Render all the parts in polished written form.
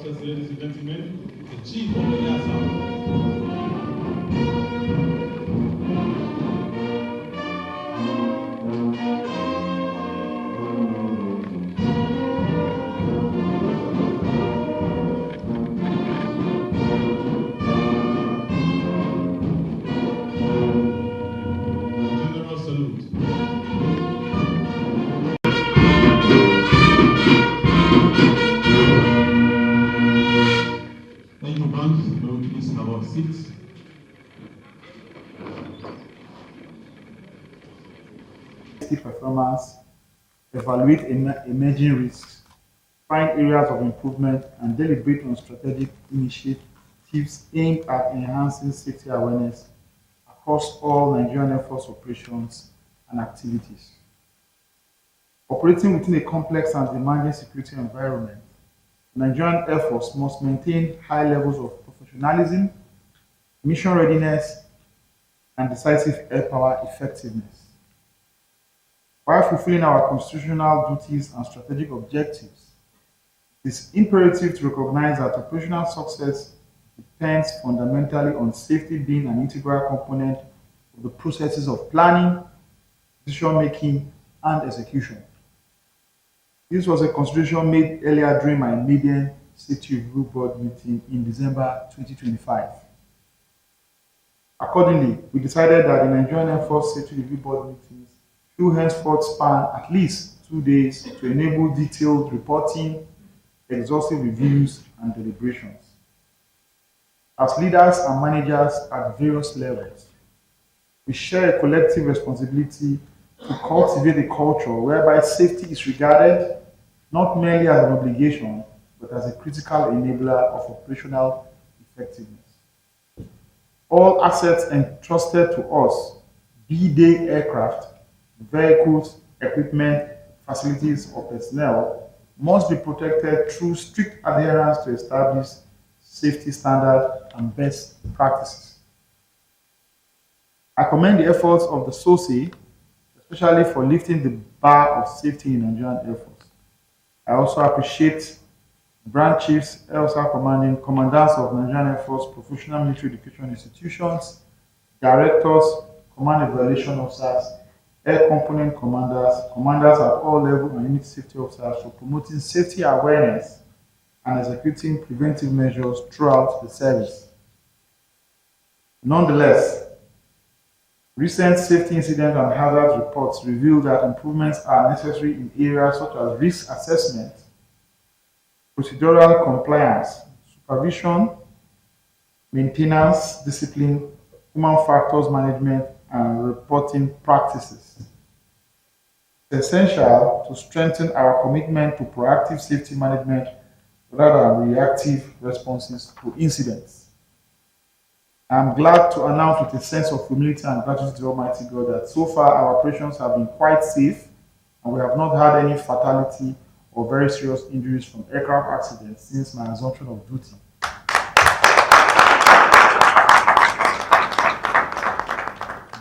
officers, ladies and gentlemen, the Chief of the Assam. General salute. Thank you, Banks. May we please have our seats. Performance, evaluate emerging risks, find areas of improvement, and deliberate on strategic initiatives aimed at enhancing safety awareness across all Nigerian Air Force operations and activities. Operating within a complex and demanding security environment, the Nigerian Air Force must maintain high levels of professionalism, mission readiness, and decisive air power effectiveness. While fulfilling our constitutional duties and strategic objectives, it is imperative to recognize that operational success depends fundamentally on safety being an integral component of the processes of planning, decision making, and execution. This was a consideration made earlier during my maiden Safety Review Board meeting in December 2025. Accordingly, we decided that the Nigerian Air Force Safety Review Board meetings should henceforth span at least 2 days to enable detailed reporting, exhaustive reviews, and deliberations. As leaders and managers at various levels, we share a collective responsibility to cultivate a culture whereby safety is regarded not merely as an obligation, but as a critical enabler of operational effectiveness. All assets entrusted to us, be they aircraft, vehicles, equipment, facilities, or personnel, must be protected through strict adherence to established safety standards and best practices. I commend the efforts of the SOSI, especially for lifting the bar of safety in Nigerian Air Force. I also appreciate branch chiefs, ELSA commanding commandants of Nigerian Air Force professional military education institutions, directors, command evaluation officers, air component commanders, commanders at all levels, and unit safety officers for promoting safety awareness and executing preventive measures throughout the service. Nonetheless, recent safety incident and hazard reports reveal that improvements are necessary in areas such as risk assessment, procedural compliance, supervision, maintenance, discipline, human factors management, and reporting practices. It's essential to strengthen our commitment to proactive safety management rather than reactive responses to incidents. I'm glad to announce with a sense of humility and gratitude to Almighty God that so far our operations have been quite safe and we have not had any fatality or very serious injuries from aircraft accidents since my assumption of duty.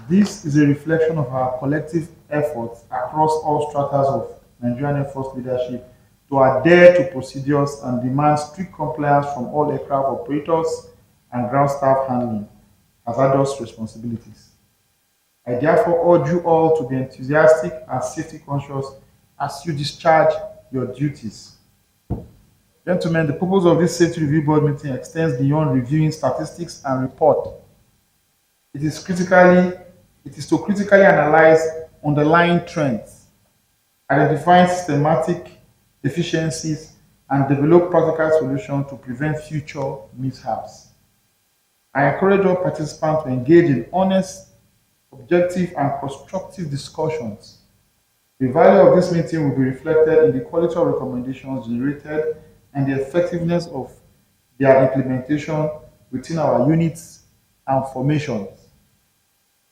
This is a reflection of our collective efforts across all stratas of Nigerian Air Force leadership to adhere to procedures and demand strict compliance from all aircraft operators and ground staff handling hazardous responsibilities. I therefore urge you all to be enthusiastic and safety conscious as you discharge your duties. Gentlemen, the purpose of this Safety Review Board meeting extends beyond reviewing statistics and report. It is critically it is to critically analyze underlying trends, identify systematic deficiencies, and develop practical solutions to prevent future mishaps. I encourage all participants to engage in honest, objective, and constructive discussions. The value of this meeting will be reflected in the quality of recommendations generated and the effectiveness of their implementation within our units and formations.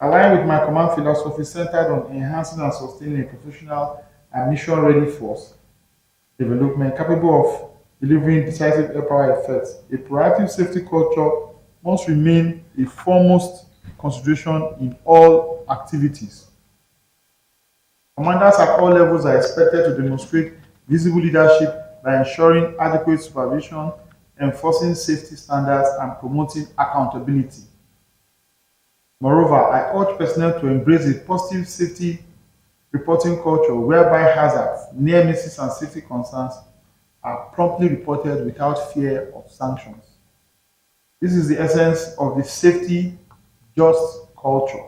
Aligned with my command philosophy centered on enhancing and sustaining a professional and mission-ready force development capable of delivering decisive air power effects, a proactive safety culture must remain a foremost consideration in all activities. Commanders at all levels are expected to demonstrate visible leadership by ensuring adequate supervision, enforcing safety standards, and promoting accountability. Moreover, I urge personnel to embrace a positive safety reporting culture whereby hazards, near misses, and safety concerns are promptly reported without fear of sanctions. This is the essence of the safety just culture,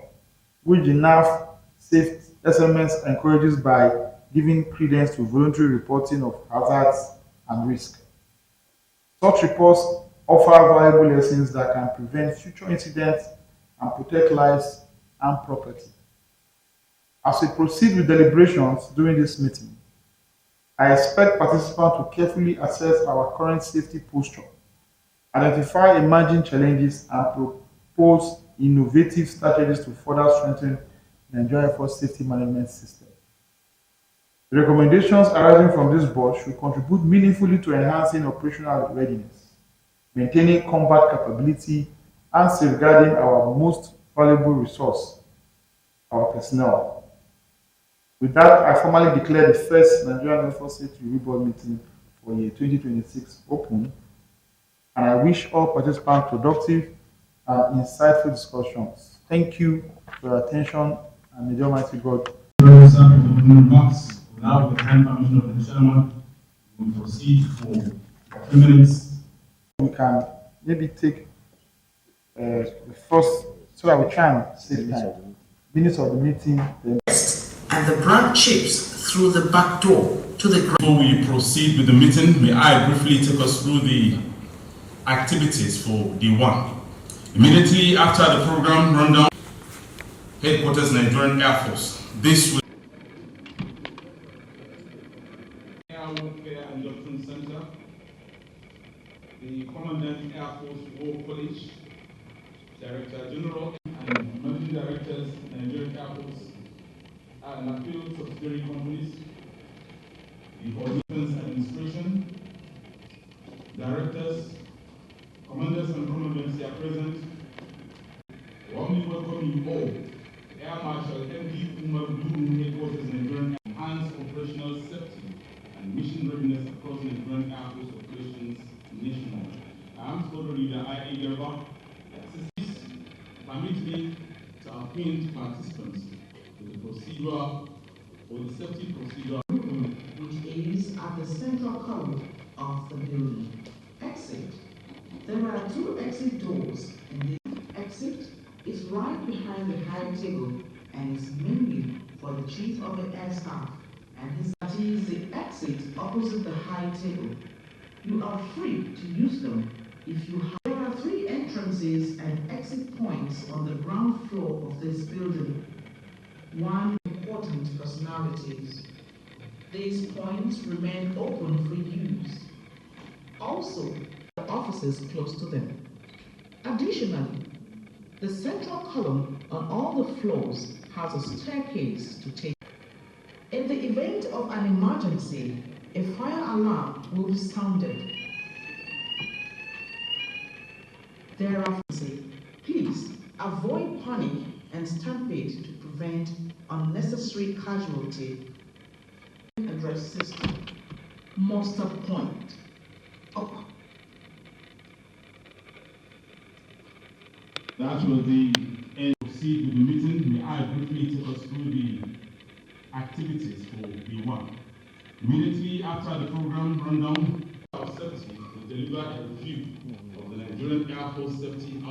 which the NAF Safe SMS encourages by giving credence to voluntary reporting of hazards and risk. Such reports offer valuable lessons that can prevent future incidents and protect lives and property. As we proceed with deliberations during this meeting, I expect participants to carefully assess our current safety posture, identify emerging challenges, and propose innovative strategies to further strengthen Nigeria Air Force safety management system. The recommendations arising from this board should contribute meaningfully to enhancing operational readiness, maintaining combat capability, and safeguarding our most valuable resource, our personnel. With that, I formally declare the first Nigerian Air Force Safety Review Board meeting for year 2026 open, and I wish all participants productive and insightful discussions. Thank you for your attention, and may the Almighty God. Remarks. Without the kind permission of the chairman, we proceed for 3 minutes. We can maybe take the first, so that we can save time. Minutes of the meeting. And the brown chips through the back door to the ground. Before we proceed with the meeting, may I briefly take us through the activities for day 1. Immediately after the program rundown, Headquarters Nigerian Air Force. This will Air Warfare and Doctrine Center, the Commandant Air Force War College, Director General and Managing Directors, Nigerian Air Force, and affiliate subsidiary companies, the Ordnance Administration, Directors, Commanders and Commandants here present. Warmly welcome you all. Air Marshal M.D. Umar Blue, Headquarters Nigerian, enhance operational safety and mission readiness across Nigerian Air Force operations nationwide. I am Squadron Leader I.A. Gerba. Permit me to acquaint participants with the procedure or the safety procedure, which is at the central column of the building. Exit. There are 2 exit doors, and the exit is right behind the high table and is mainly for the Chief of the Air Staff, and that is the exit opposite the high table. You are free to use them if you have. There are 3 entrances and exit points on the ground floor of this building. 1 important personalities. These points remain open for use. Also, the offices close to them. Additionally, the central column on all the floors has a staircase to take. In the event of an emergency, a fire alarm will be sounded. Thereafter, please avoid panic and stampede to prevent unnecessary casualty. Address system. Muster point. Up. that was the end. Proceed with the meeting. May I briefly take us through the activities for day 1. Immediately after the program rundown, our safety will deliver a review of the Nigerian Air Force safety